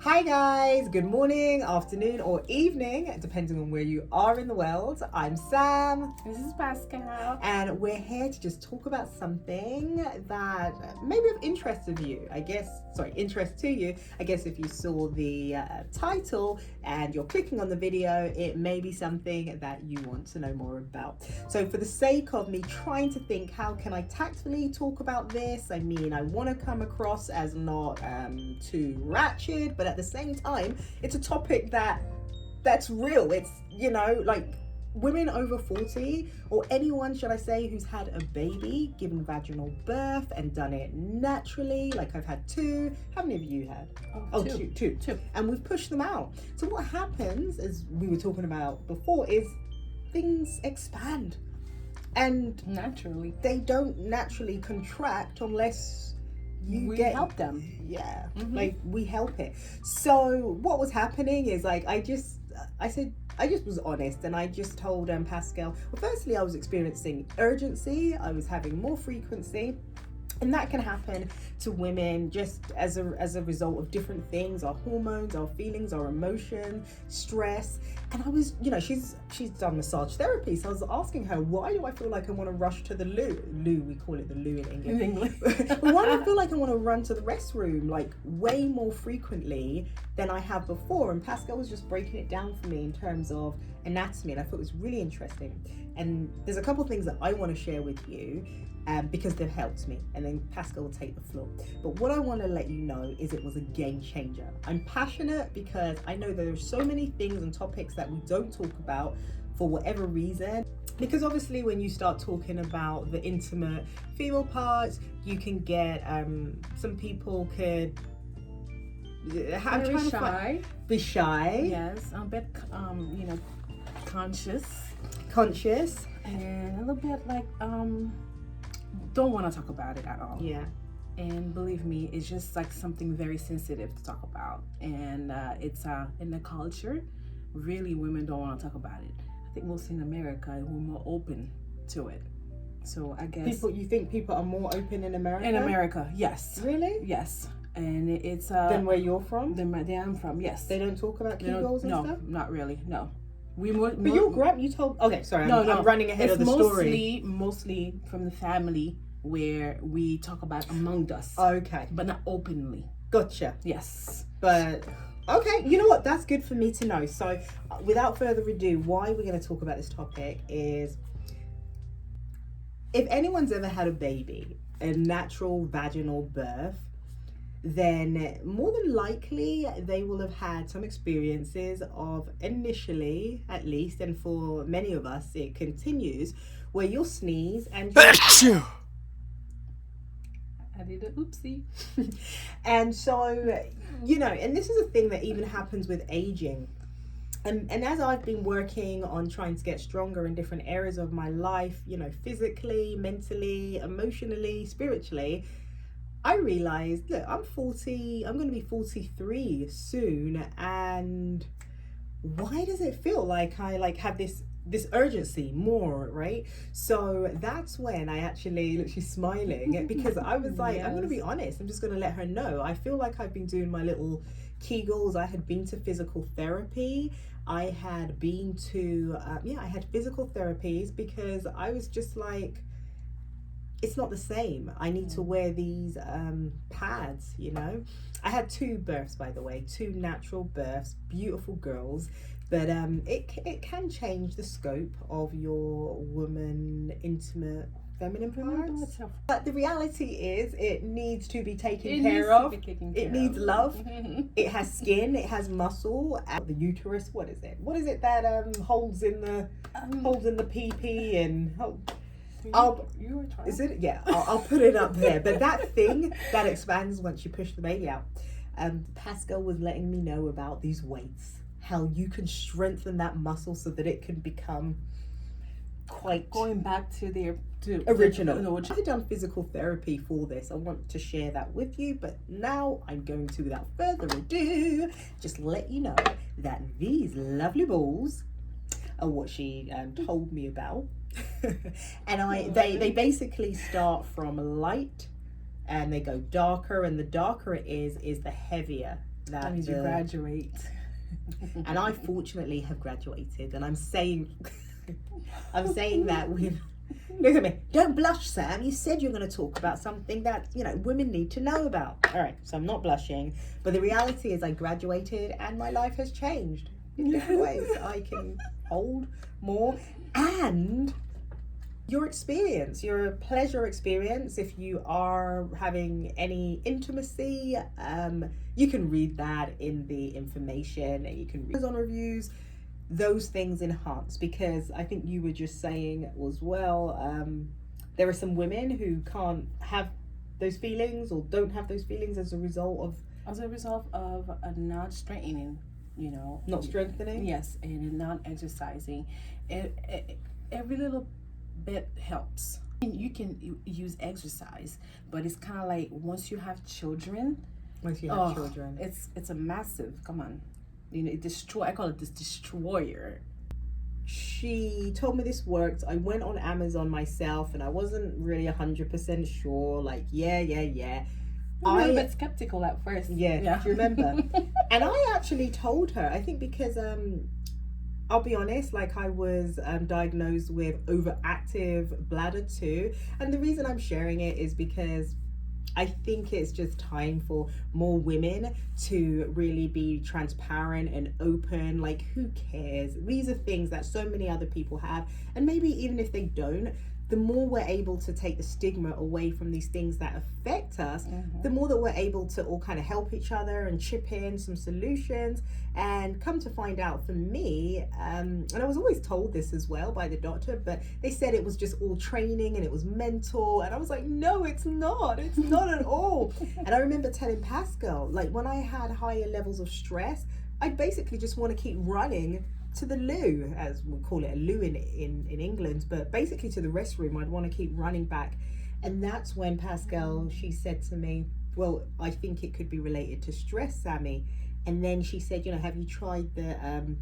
Hi guys, good morning, afternoon or evening, depending on where you are in the world. I'm Sam. This is Pascal. And we're here to just talk about something that may be of interest to you. I guess if you saw the title and you're clicking on the video, it may be something that you want to know more about. So for the sake of me trying to think, how can I tactfully talk about this? I mean, I want to come across as not too ratchet, but at the same time, it's a topic that's real. It's, like women over 40, or anyone, should I say, who's had a baby, given vaginal birth and done it naturally. Like I've had two. How many of you had? Two. And we've pushed them out. So what happens, as we were talking about before, is things expand. And naturally, they don't naturally contract unless we help them. Yeah, like we help it. So what was happening is I just was honest, and I just told Pascal, well, firstly, I was experiencing urgency. I was having more frequency. And that can happen to women just as a result of different things, our hormones, our feelings, our emotion, stress. And I was, she's done massage therapy. So I was asking her, why do I feel like I want to rush to the loo? Loo, we call it the loo in English. Why do I feel like I want to run to the restroom like way more frequently than I have before? And Pascal was just breaking it down for me in terms of anatomy. And I thought it was really interesting. And there's a couple of things that I want to share with you. Because they've helped me, and then Pascal will take the floor. But what I want to let you know is it was a game changer. I'm passionate because I know there are so many things and topics that we don't talk about for whatever reason. Because obviously when you start talking about the intimate female parts, you can get, some people could be shy. Yes, a bit, conscious. And a little bit like, don't want to talk about it at all. Yeah. And believe me, it's just like something very sensitive to talk about. And it's in the culture, really women don't want to talk about it. I think mostly in America, we're more open to it. So I guess... You think people are more open in America? In America, yes. Really? Yes. And it's... Than where you're from? Than I'm from, yes. They don't talk about kegels and stuff? No, not really, no. But your grandma, you told... Okay, sorry, I'm running ahead of the story. Mostly from the family where we talk about among us. Okay. But not openly. Gotcha. Yes. But, okay, you know what? That's good for me to know. So, without further ado, why we're going to talk about this topic is, if anyone's ever had a baby, a natural vaginal birth, then more than likely they will have had some experiences of, initially at least, and for many of us it continues, where you'll sneeze and I did an oopsie. And so, and this is a thing that even happens with aging. And as I've been working on trying to get stronger in different areas of my life, physically, mentally, emotionally, spiritually, I realized, look, I'm going to be 43 soon, and why does it feel like I have this urgency more, right? So that's when I actually, look, she's smiling, because I was like, yes. I'm going to be honest, I'm just going to let her know. I feel like I've been doing my little Kegals. I had been to physical therapy. I had been to, I had physical therapies, because I was just like, it's not the same. I need to wear these pads, I had two births, by the way, two natural births, beautiful girls. But it can change the scope of your woman intimate feminine parts. But the reality is, it needs to be taken care of. It needs love. It has skin. It has muscle. The uterus. What is it? What is it that holds in the PP and is it? Yeah, I'll put it up there. But that thing that expands once you push the baby out. Pascal was letting me know about these weights, how you can strengthen that muscle so that it can become quite... Going back to the original. I've done physical therapy for this. I want to share that with you, but now I'm going to, without further ado, just let you know that these lovely balls are what she told me about. And they basically start from light and they go darker, and the darker it is the heavier that means you graduate. And I fortunately have graduated, and I'm saying that with, look at me, don't blush, Sam, you said you're going to talk about something that, you know, women need to know about. All right, so I'm not blushing, but the reality is I graduated and my life has changed in different ways. I can hold more, and your experience, your pleasure experience, if you are having any intimacy, you can read that in the information, and you can read on reviews. Those things enhance, because I think you were just saying as well, there are some women who can't have those feelings or don't have those feelings as a result of not strengthening, you know, not strengthening. Yes, and not exercising. Every little bit helps. You can use exercise, but it's kind of like once you have children, it's a massive, come on, you know, I call it this destroyer. She told me this worked. I went on Amazon myself and I wasn't really 100% sure, like yeah I'm a little bit skeptical at first. Yeah. Do you remember? And I actually told her, I think because I'll be honest, like I was diagnosed with overactive bladder too. And the reason I'm sharing it is because I think it's just time for more women to really be transparent and open. Like, who cares? These are things that so many other people have. And maybe even if they don't, the more we're able to take the stigma away from these things that affect us, the more that we're able to all kind of help each other and chip in some solutions. And come to find out, for me, and I was always told this as well by the doctor, but they said it was just all training and it was mental. And I was like, no, it's not at all. And I remember telling Pascal, like when I had higher levels of stress, I'd basically just want to keep running to the loo, as we call it, a loo in England, but basically to the restroom. I'd want to keep running back. And that's when Pascal, she said to me, well, I think it could be related to stress, Sammy. And then she said, you know, have you tried the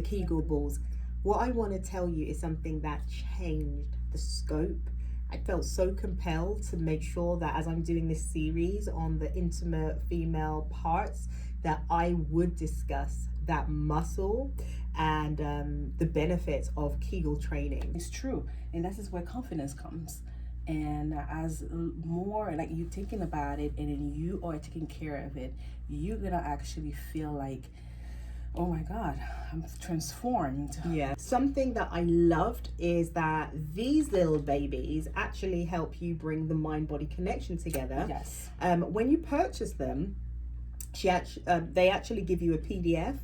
Kegel balls? What I want to tell you is something that changed the scope. I felt so compelled to make sure that as I'm doing this series on the intimate female parts, that I would discuss that muscle and the benefits of Kegel training. It's true, and this is where confidence comes. And as more like you thinking about it and then you are taking care of it, you're gonna actually feel like, oh my God, I'm transformed. Yeah. Something that I loved is that these little babies actually help you bring the mind-body connection together. Yes. When you purchase them, they actually give you a PDF.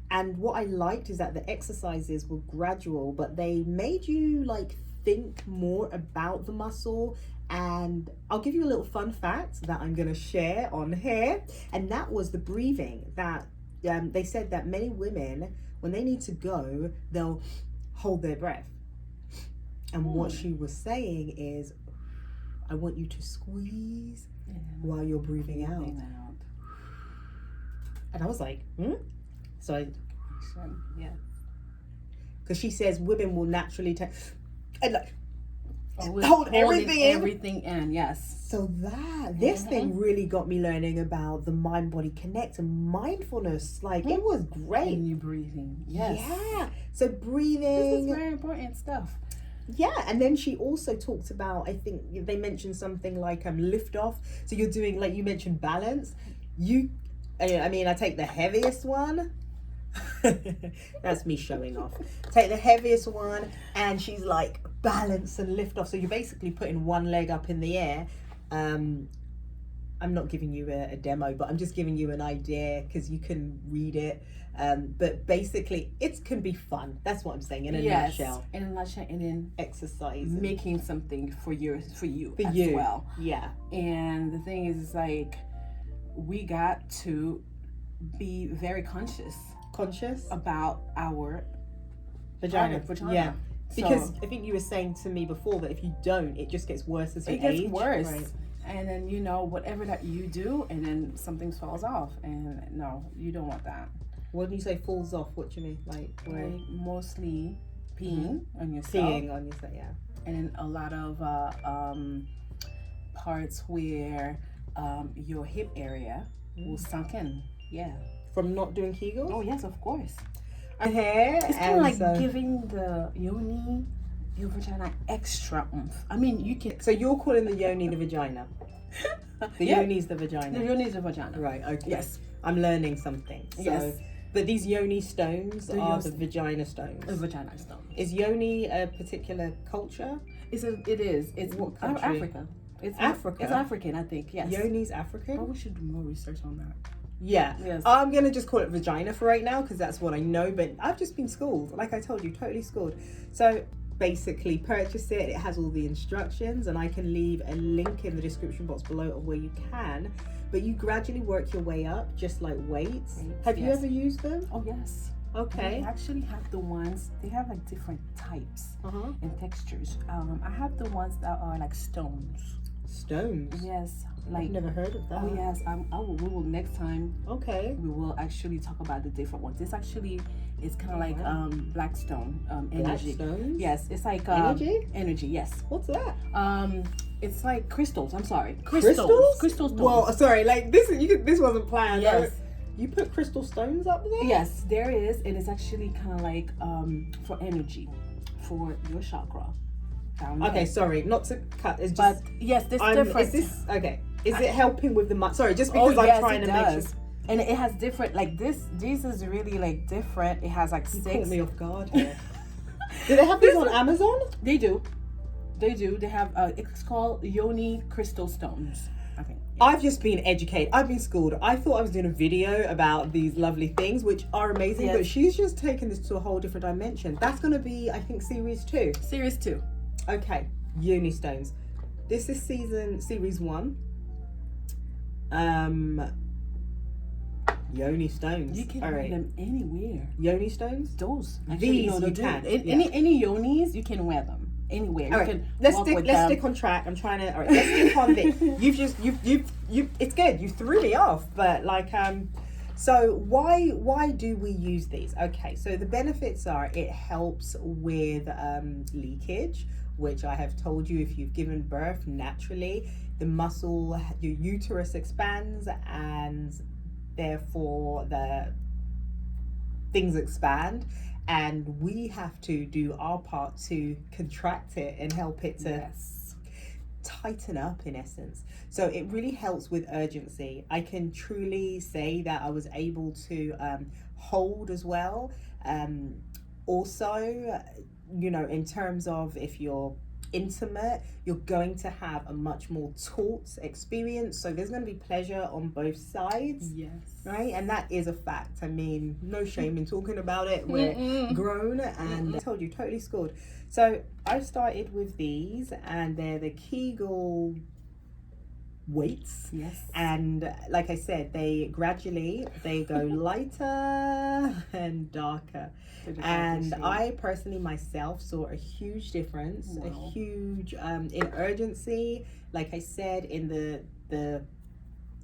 And what I liked is that the exercises were gradual, but they made you like think more about the muscle. And I'll give you a little fun fact that I'm going to share on here. And that was the breathing. That they said that many women, when they need to go, they'll hold their breath. And what she was saying is, I want you to squeeze while you're breathing out. And I was like, So, yeah, because she says women will naturally take and like hold everything in. Yes. So this thing really got me learning about the mind-body connect and mindfulness. Like it was great. And you breathing. Yes. Yeah. So breathing. This is very important stuff. Yeah, and then she also talked about, I think they mentioned something like lift off. So you're doing, like you mentioned, balance. I take the heaviest one. That's me showing off. Take the heaviest one, and she's like balance and lift off. So you're basically putting one leg up in the air. I'm not giving you a demo, but I'm just giving you an idea because you can read it. But basically, it can be fun. That's what I'm saying in a nutshell. In a nutshell, and then exercise, making something for you as well. Yeah. And the thing is, like, we got to be very conscious about our vagina. Yeah. Because I think you were saying to me before that if you don't, it just gets worse as you age. It gets worse. Right. And then, whatever that you do, and then something falls off. And no, you don't want that. When you say falls off, what do you mean? Like mostly peeing on yourself. Peeing on yourself, yeah. And then a lot of parts where your hip area will sunk in. Yeah. From not doing Kegels? Oh yes, of course. Hair. It's kind of like giving the yoni, your vagina, extra oomph. I mean, you can. So you're calling the yoni the vagina? The yoni's the vagina. The yoni is the vagina. Right. Okay. Yes. I'm learning something. So, Yes. But these yoni stones are the vagina stones. The vagina stones. Is yoni a particular culture? It is. It's what country? Africa. It's Africa. It's African, I think. Yes. Yoni's African. Oh, we should do more research on that. Yeah. Yes. I'm gonna just call it vagina for right now because that's what I know. But I've just been schooled. Like I told you, totally schooled. So basically, purchase it. It has all the instructions, and I can leave a link in the description box below of where you can. But you gradually work your way up, just like weights. Have you ever used them? Oh yes. Okay. They actually have the ones. They have like different types and textures. I have the ones that are like stones. Stones. Yes. Like, I've never heard of that. Oh yes, we will next time. Okay. We will actually talk about the different ones. This actually is kind of like black stone energy. Black stones? Yes, it's like energy. Energy, yes. What's that? It's like crystals. I'm sorry, Crystals. Crystal stones. Well, sorry, like this. This wasn't planned. Yes. You put crystal stones up there? Yes, there is, and it's actually kind of like for energy, for your chakra. Okay, sorry, not to cut. It's but just. yes, this different. Is this okay? Is it helping with the sorry, just because I'm trying to make sure. And it has different, like this is really like different. It has like You 6. caught me off guard here. Do they have these on Amazon? They do. They have it's called Yoni crystal stones, I think. Yeah. I've just been educated. I've been schooled. I thought I was doing a video about these lovely things, which are amazing, but she's just taken this to a whole different dimension. That's going to be, I think, series 2. Series 2. Okay, Yoni Stones. This is series 1. Yoni Stones. You can wear them anywhere. Yoni Stones? Those. These you can. Any yonis, you can wear them anywhere. All right, let's stick on track. I'm trying to. All right, let's stick on this. You've. It's good. You threw me off, but like So why do we use these? Okay, so the benefits are it helps with leakage, which I have told you if you've given birth naturally, the muscle, your uterus expands and therefore the things expand, and we have to do our part to contract it and help it to tighten up, in essence. So it really helps with urgency. I can truly say that I was able to hold as well. Also, you know, in terms of if you're intimate, you're going to have a much more taut experience, so there's going to be pleasure on both sides. Yes. Right, and that is a fact. I mean, no shame in talking about it. We're grown, and I told you, totally scored. So I started with these, and they're the Kegel weights. Yes. And like I said, they gradually go lighter and darker. And I personally myself saw a huge difference, a huge in urgency, like I said, in the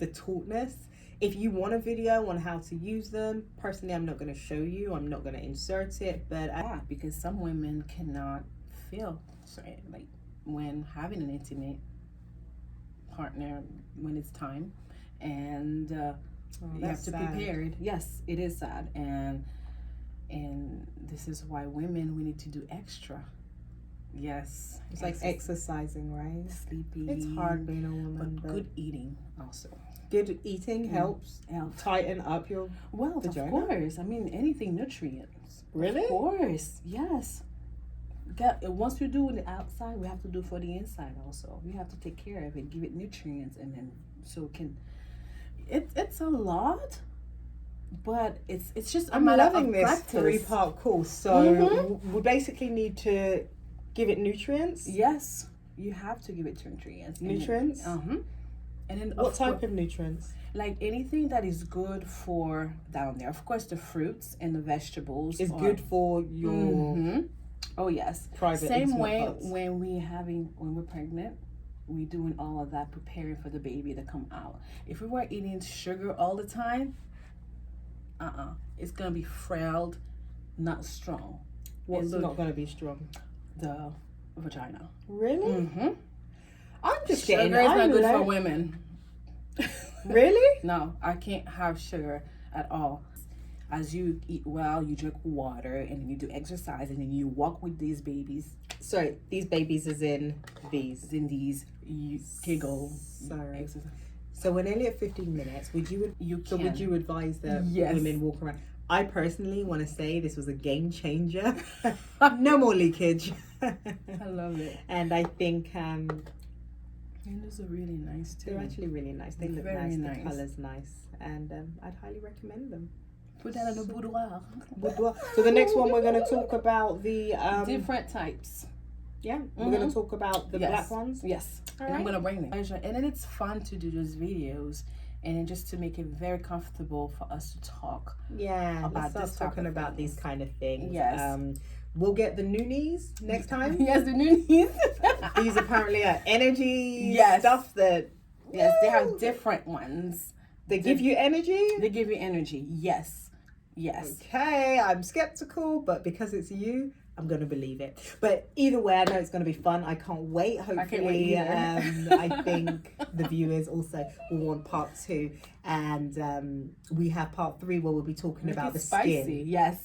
tautness. If you want a video on how to use them, personally I'm not going to show you, I'm not going to insert it, but because some women cannot feel like when having an intimate partner when it's time, and you have to be prepared. Yes, it is sad, and this is why women, we need to do extra. Yes, it's like exercising, right? Sleeping. It's hard being a woman, but good eating also. Good eating helps tighten up your vagina. Of course. I mean, anything nutrients. Really? Of course. Yes. Once we do the outside, we have to do for the inside also. We have to take care of it, give it nutrients, and then so it can. It's a lot, but it's just I'm loving this 3-part course. So we basically need to give it nutrients. Yes, you have to give it nutrients. Nutrients. And then what type of nutrients? Like anything that is good for down there. Of course, the fruits and the vegetables is good for your. Oh yes. Private. Same way parts. when we're pregnant, we doing all of that, preparing for the baby to come out. If we were eating sugar all the time, it's gonna be frail, not strong. What's not gonna be strong? The vagina. Really? Mm-hmm. I'm just sugar getting. Sugar is not good for women. Really? No, I can't have sugar at all. As you eat well, you drink water, and then you do exercise, and then you walk with these babies. So these babies is in these. In these, you kegel. Sorry. Exercise. So we're nearly at 15 minutes. Would you advise that Yes. women walk around? I personally want to say this was a game changer. No more leakage. I love it. And I think And those are really nice too. they're actually really nice. They look Very nice. nice. The colour's nice. And I'd highly recommend them. Put that in the boudoir. So the next one we're going to talk about the... different types. Yeah, we're going to talk about the black ones. Yes. All And I'm right. going to bring them. And then it's fun to do those videos, and then just to make it very comfortable for us to talk. Yeah, About let's start this type talking of about things. these kind of things. Yes. We'll get the noonies next time. Yes, the new knees. These apparently are energy Yes. stuff that... Yes, they have different ones. They give you energy? They give you energy. Yes. Yes. Okay, I'm skeptical, but because it's you, I'm going to believe it. But either way, I know it's going to be fun. I can't wait. Hopefully, I can't wait either. I think the viewers also will want part 2. And we have part 3 where we'll be talking about the spicy. skin. Yes.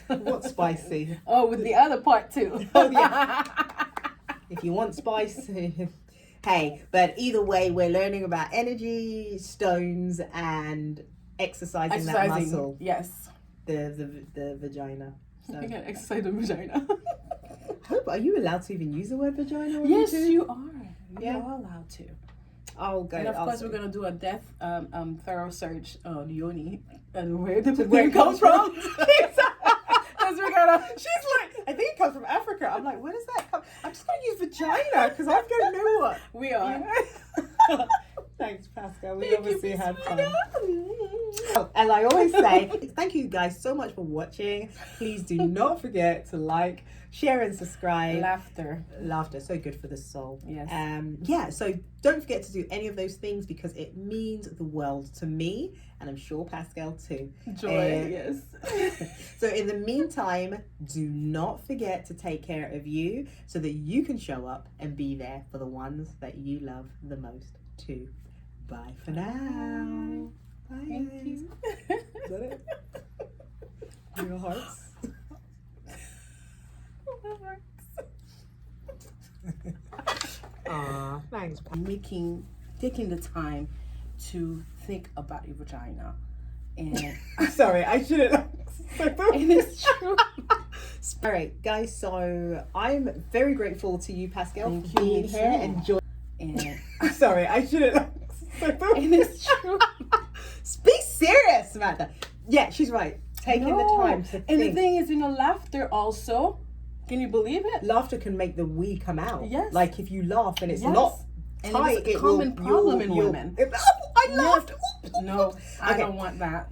What's spicy? Oh, with the other part too. Oh, yeah. If you want spice, hey. But either way, we're learning about energy, stones, and exercising that muscle, Yes. the vagina. So, You can exercise the vagina. are you allowed to even use the word vagina on Yes, YouTube? you are. Yeah. You are allowed to. I'll go. And of course, see. we're gonna do a thorough search on Yoni and where the Where it comes from. Because we're gonna. She's like, I think it comes from Africa. I'm like, where does that come? I'm just gonna use vagina because I don't know what. We are. Thanks, Pascal. We Thank you, obviously had Miss fun. Rita. Oh, and I always say, thank you guys so much for watching. Please do not forget to like, share, and subscribe. Laughter, so good for the soul. Yes. Yeah, so don't forget to do any of those things because it means the world to me, and I'm sure Pascal too. Joy. Yes. So in the meantime, do not forget to take care of you so that you can show up and be there for the ones that you love the most too. Bye for now. Bye. Thank guys. you. Is that it? Your hearts. Aw, thanks. Taking the time to think about your vagina, and Sorry, I shouldn't. and it's true. All right, guys. So I'm very grateful to you, Pascal, Thank for you, being me here too. and joining. And Sorry, I shouldn't. and it's true. Be serious, Samantha. Yeah, she's right. Taking the time to think. And the thing is, laughter also. Can you believe it? Laughter can make the we come out. Yes. Like if you laugh and it's Yes. not And tight, it's a common problem in women. I laughed. No, I Okay. don't want that.